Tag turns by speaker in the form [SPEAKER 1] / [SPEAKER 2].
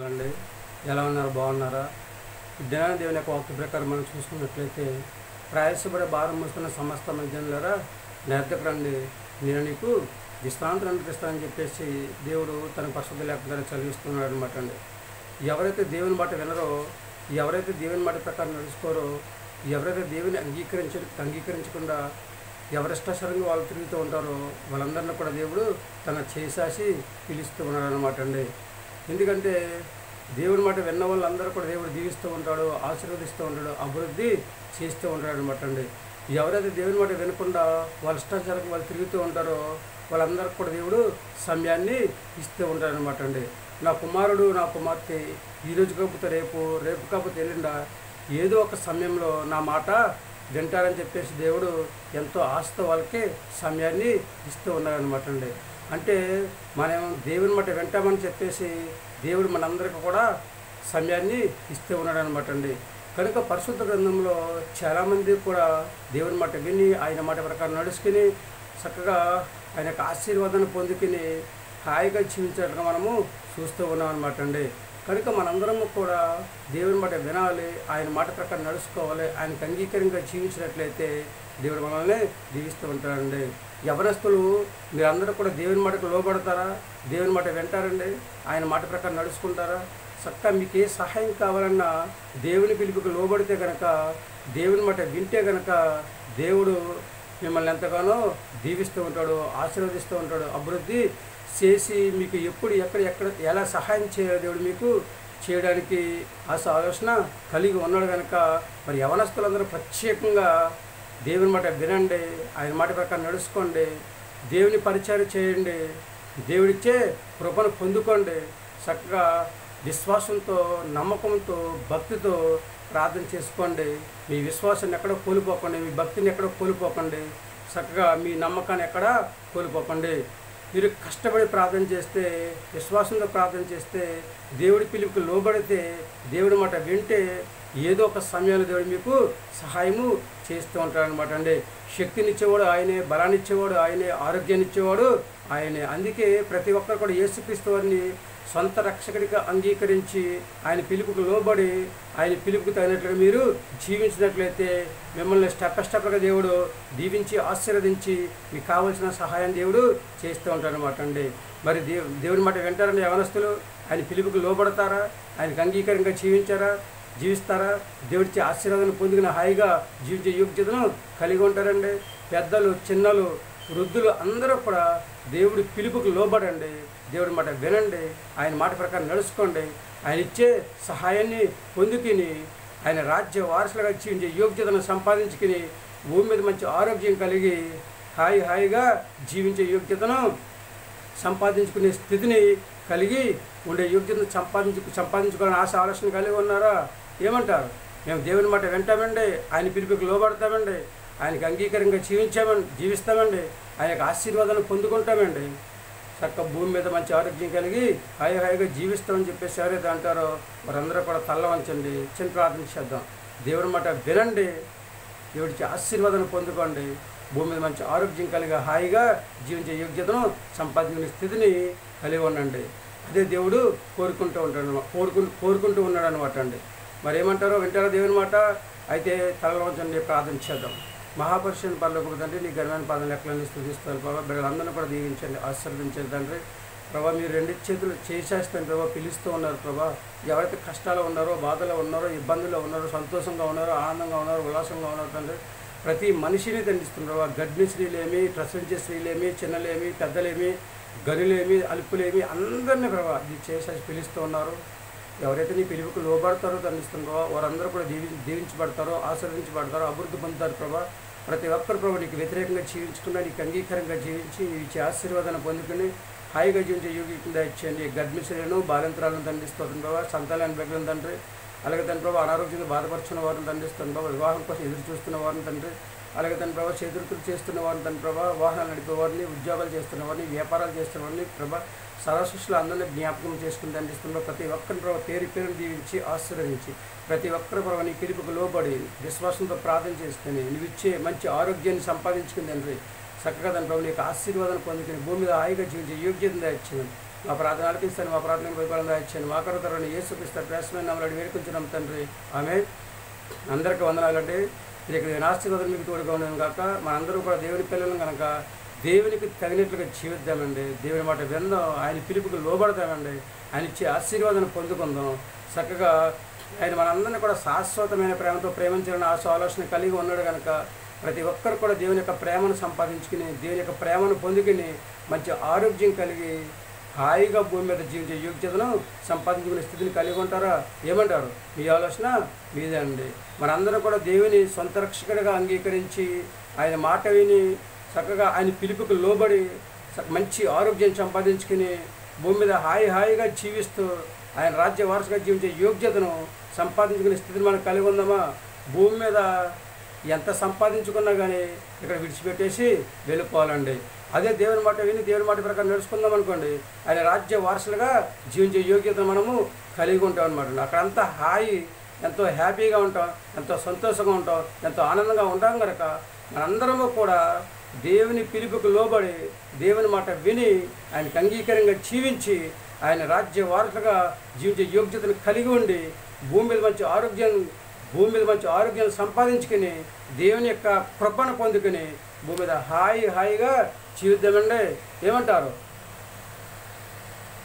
[SPEAKER 1] అండి ఎలా ఉన్నారు బాగున్నారా? దినాన దేవుని యొక్క వాక్య ప్రకారం మనం చూసుకున్నట్లయితే ప్రయాసపడే భారం మోస్తున్న సమస్త మధ్యనులారా నేర్దకు రండి, నేను నీకు విశ్రాంతిని అనుగ్రహిస్తానని చెప్పేసి దేవుడు తన పరిశుద్ధ లేఖనాన్ని చదివిస్తున్నాడు అనమాట అండి. ఎవరైతే దేవుని మాట వినరో, ఎవరైతే దేవుని మాట ప్రకారం నడుచుకోరో, ఎవరైతే దేవుని అంగీకరించకుండా ఎవరిష్టాసరంగా వాళ్ళు తిరుగుతూ ఉంటారో వాళ్ళందరినీ కూడా దేవుడు తన చేసాసి పిలుస్తూ ఉన్నాడు అనమాట అండి. ఎందుకంటే దేవుని మాట విన్న వాళ్ళందరూ కూడా దేవుడు దీవిస్తూ ఉంటాడు, ఆశీర్వదిస్తూ ఉంటాడు, అభివృద్ధి చేస్తూ ఉంటాడు అనమాట అండి. ఎవరైతే దేవుని మాట వినకుండా వాళ్ళ ఇష్టాచారం వాళ్ళు తిరుగుతూ ఉంటారో వాళ్ళందరికీ కూడా దేవుడు సమయాన్ని ఇస్తూ ఉంటాడు అనమాట అండి. నా కుమారుడు నా కుమార్తె ఈరోజు కాకపోతే రేపు, రేపు కాకపోతే ఎల్లుండా ఏదో ఒక సమయంలో నా మాట వింటారని చెప్పేసి దేవుడు ఎంతో ఆశతో వాళ్ళకి సమయాన్ని ఇస్తూ ఉన్నారనమాట అండి. అంటే మనం దేవుని మాట వింటామని చెప్పేసి దేవుడు మనందరికీ కూడా సమయాన్ని ఇస్తూ ఉన్నాడు అనమాట అండి. కనుక పరిశుద్ధ గ్రంథంలో చాలామంది కూడా దేవుని మాట విని ఆయన మాట ప్రకారం నడుచుకుని చక్కగా ఆయన యొక్క ఆశీర్వాదాన్ని పొందుకుని హాయిగా జీవించడానికి మనము చూస్తూ ఉన్నాం అనమాట అండి. కనుక మనందరము కూడా దేవుని మాట వినాలి, ఆయన మాట ప్రకారం నడుచుకోవాలి, ఆయనకు అంగీకారంగా జీవించినట్లయితే దేవుడు మనల్ని దీవిస్తూ ఉంటాడండి. యవనస్తులు మీరందరూ కూడా దేవుని మాటకు లోబడతారా? దేవుని మాట వింటారండి? ఆయన మాట ప్రకారం నడుచుకుంటారా? చక్కగా మీకు ఏ సహాయం కావాలన్నా దేవుని పిలుపుకు లోబడితే కనుక, దేవుని మాట వింటే కనుక దేవుడు మిమ్మల్ని ఎంతగానో దీవిస్తూ ఉంటాడు, ఆశీర్వదిస్తూ ఉంటాడు, అభివృద్ధి చేసి మీకు ఎప్పుడు ఎక్కడ ఎలా సహాయం చేయాలి దేవుడు మీకు చేయడానికి ఆలోచన కలిగి ఉన్నాడు కనుక మరి యవనస్తులందరూ ప్రత్యేకంగా దేవుని మాట వినండి, ఆయన మాట ప్రకారం నడుచుకోండి, దేవుని పరిచయం చేయండి, దేవుడిచ్చే కృపను పొందుకోండి. చక్కగా విశ్వాసంతో, నమ్మకంతో, భక్తితో ప్రార్థన చేసుకోండి. మీ విశ్వాసాన్ని ఎక్కడో కోల్పోకండి, మీ భక్తిని ఎక్కడో కోల్పోకండి, చక్కగా మీ నమ్మకాన్ని ఎక్కడా కోల్పోకండి. మీరు కష్టపడి ప్రార్థన చేస్తే, విశ్వాసంతో ప్రార్థన చేస్తే, దేవుడి పిలుపుకి లోబడితే, దేవుడి మాట వింటే ఏదో ఒక సమయంలో దేవుడు మీకు సహాయము చేస్తూ ఉంటాడు అనమాట అండి. శక్తినిచ్చేవాడు ఆయనే, బలాన్ని ఇచ్చేవాడు ఆయనే, ఆరోగ్యాన్ని ఇచ్చేవాడు ఆయనే. అందుకే ప్రతి ఒక్కరు కూడా యేసుక్రీస్తు వారిని సొంత రక్షకుడిగా అంగీకరించి ఆయన పిలుపుకు లోబడి ఆయన పిలుపుకు తగినట్లుగా మీరు జీవించినట్లయితే మిమ్మల్ని స్టెప్గా దేవుడు దీవించి ఆశీర్వదించి మీకు కావాల్సిన సహాయం దేవుడు చేస్తూ ఉంటాడు అనమాట అండి. మరి దేవుని మాట వింటారని యవనస్తులు ఆయన పిలుపుకు లోబడతారా? ఆయనకు అంగీకారంగా జీవిస్తారా? దేవుడిచ్చే ఆశీర్వాదాన్ని పొందుకుని హాయిగా జీవించే యోగ్యతను కలిగి ఉంటారండి. పెద్దలు, చిన్నలు, వృద్ధులు అందరూ కూడా దేవుడి పిలుపుకు లోబడండి, దేవుడి మాట వినండి, ఆయన మాట ప్రకారం నడుచుకోండి, ఆయన ఇచ్చే సహాయాన్ని పొందుకుని ఆయన రాజ్య వారసులుగా జీవించే యోగ్యతను సంపాదించుకుని భూమి మీద మంచి ఆరోగ్యం కలిగి హాయిగా జీవించే యోగ్యతను సంపాదించుకునే స్థితిని కలిగి ఉండే యోగ్యతను సంపాదించుకోవాలని ఆలోచన కలిగి ఉన్నారా? ఏమంటారు? మేము దేవుని మాట వింటామండి, ఆయన పిలుపుకి లోబడతామండి, ఆయనకి అంగీకారంగా జీవిస్తామండి, ఆయన యొక్క ఆశీర్వాదాన్ని పొందుకుంటామండి, చక్క భూమి మీద మంచి ఆరోగ్యం కలిగి హాయిగా జీవిస్తామని చెప్పేసి ఎవరైతే అంటారో వారందరూ కూడా తల్ల వంచండి, చిన్న ప్రార్థన చేద్దాం. దేవుని మాట వినండి, దేవుడికి ఆశీర్వాదాన్ని పొందుకోండి, భూమి మీద మంచి ఆరోగ్యం కలిగి హాయిగా జీవించే యోగ్యతను సంపాదించుకునే స్థితిని కలిగి ఉండండి. అదే దేవుడు కోరుకుంటూ ఉన్నాడు అనమాట అండి. మరి ఏమంటారో వింటారో దేవుని మాట? అయితే తలలో వంచండి, ప్రార్థన చేద్దాం. మహాపరిషుని పరలోకపు తండ్రి, నీ ఘనమైన పాదం లెక్కలన్నీ స్తుతిస్తారు ప్రభావ. బిడ్డలందరినీ కూడా దీవించండి, ఆశీర్వదించండి తండ్రి. ప్రభావ మీరు రెండు చేతులు చేసేస్తాను ప్రభావ, పిలుస్తూ ఉన్నారు ప్రభావ. ఎవరైతే కష్టాలు ఉన్నారో, బాధలో ఉన్నారో, ఇబ్బందుల్లో ఉన్నారో, సంతోషంగా ఉన్నారో, ఆనందంగా ఉన్నారో, ఉల్లాసంగా ఉన్నారో తండ్రి, ప్రతి మనిషిని దండిస్తుంది ప్రభావ. గర్భిణీ స్త్రీలేమి, ప్రసవించే స్త్రీలేమి, చిన్నలేమి, పెద్దలేమి, గనులేమి, అలుపులేమి అందరినీ ప్రభావ ఇది చేసేసి పిలుస్తూ ఉన్నారు. ఎవరైతే నీ పిలుపుకు లోబడతారో దండిస్తున్నారో వారందరూ కూడా దీవించబడతారో, ఆశీర్వదించబడతారో, అభివృద్ధి పొందుతారు ప్రభావ. ప్రతి ఒక్కరు ప్రభావ నీకు వ్యతిరేకంగా జీవించుకున్నా, నీకు అంగీకారంగా జీవించి నీ ఇచ్చే ఆశీర్వాదాన్ని పొందుకుని హాయిగా జీవించే యోగ్యంగా ఇచ్చేయండి. గర్భిణీలను, బాలింతరాలను దండిస్తుంది ప్రభావ. సంతానాన్ని బిడ్డలను తండ్రి, అలాగే తండ్రి ప్రభావ అనారోగ్యంగా బాధపరుచున్న వారిని దండిస్తుంది ప్రభావ. వివాహం కోసం ఎదురు చూస్తున్న వారిని తండ్రి, అలాగే తండ్రి ప్రభావ చేతులు చేస్తున్న వారిని తండ్రి ప్రభావ, వాహనాలు నడిపేవారిని, ఉద్యోగాలు చేస్తున్న వారిని, వ్యాపారాలు చేస్తున్న వారిని ప్రభావ, సర్వసృష్టిలో అందరినీ జ్ఞాపకం చేసుకుని దండిస్తున్న ప్రతి ఒక్కరిని ప్రభావ పేరును దీవించి ఆశీర్వదించి ప్రతి ఒక్కరి ప్రభావ నీ పిలుపుకు లోబడి విశ్వాసంతో ప్రార్థన చేసుకుని నువ్వు ఇచ్చే మంచి ఆరోగ్యాన్ని సంపాదించుకుని తండ్రి చక్కగా దాని ప్రభు నీకు ఆశీర్వాదాన్ని పొందుకుని భూమి మీద హాయిగా జీవించే యోగ్యత ఇచ్చింది. మా ప్రార్థన ఆలకిస్తాను, మా ప్రార్థనకు పరిపాలన ఇచ్చాను, మా కొరకు యేసుక్రీస్తు ప్రశ్న నామములో వేడుకొంచున్నాం తండ్రి, ఆమేన్. అందరికీ వందనాలండి. మీకు ఆశీర్వాదం మీకు తోడుగా ఉన్నాను కాక మనందరూ కూడా దేవుని పిల్లలను కనుక దేవునికి తగినట్లుగా జీవిద్దామండి. దేవుని మాట విందాం, ఆయన పిలుపుకు లోబడతామండి, ఆయన ఇచ్చే ఆశీర్వాదాన్ని పొందుకుందాం. చక్కగా ఆయన మనందరినీ కూడా శాశ్వతమైన ప్రేమతో ప్రేమించాలని ఆలోచన కలిగి ఉన్నాడు కనుక ప్రతి ఒక్కరు కూడా దేవుని యొక్క ప్రేమను సంపాదించుకుని, దేవుని యొక్క ప్రేమను పొందుకుని మంచి ఆరోగ్యం కలిగి హాయిగా భూమి మీద జీవించే యోగ్యతను సంపాదించుకునే స్థితిని కలిగి ఉంటారా? ఏమంటారు? మీ ఆలోచన మీదే అండి. మనందరం కూడా దేవుని సొంత రక్షకుడిగా అంగీకరించి ఆయన మాట విని చక్కగా ఆయన పిలుపుకు లోబడి మంచి ఆరోగ్యం సంపాదించుకుని భూమి మీద హాయిగా జీవిస్తూ ఆయన రాజ్య వారసుగా జీవించే యోగ్యతను సంపాదించుకునే స్థితిని మనం కలిగి ఉందామా? భూమి మీద ఎంత సంపాదించుకున్నా కానీ ఇక్కడ విడిచిపెట్టేసి వెళ్ళిపోవాలండి. అదే దేవుని మాట విని దేవుని మాట ప్రకారం నడుచుకుందాం అనుకోండి, ఆయన రాజ్య వారసులుగా జీవించే యోగ్యతను మనము కలిగి ఉంటాం అనమాట. అక్కడంతా హాయి, ఎంతో హ్యాపీగా ఉంటాం, ఎంతో సంతోషంగా ఉంటాం, ఎంతో ఆనందంగా ఉంటాం కనుక మనందరము కూడా దేవుని పిలుపుకు లోబడి దేవుని మాట విని ఆయనకు అంగీకారంగా జీవించి ఆయన రాజ్య వారసులుగా జీవించే యోగ్యతను కలిగి ఉండి భూమి మీద మంచి ఆరోగ్యం సంపాదించుకుని దేవుని యొక్క కృపను పొందుకుని భూమి మీద హాయిగా జీవిద్దామండి. ఏమంటారు?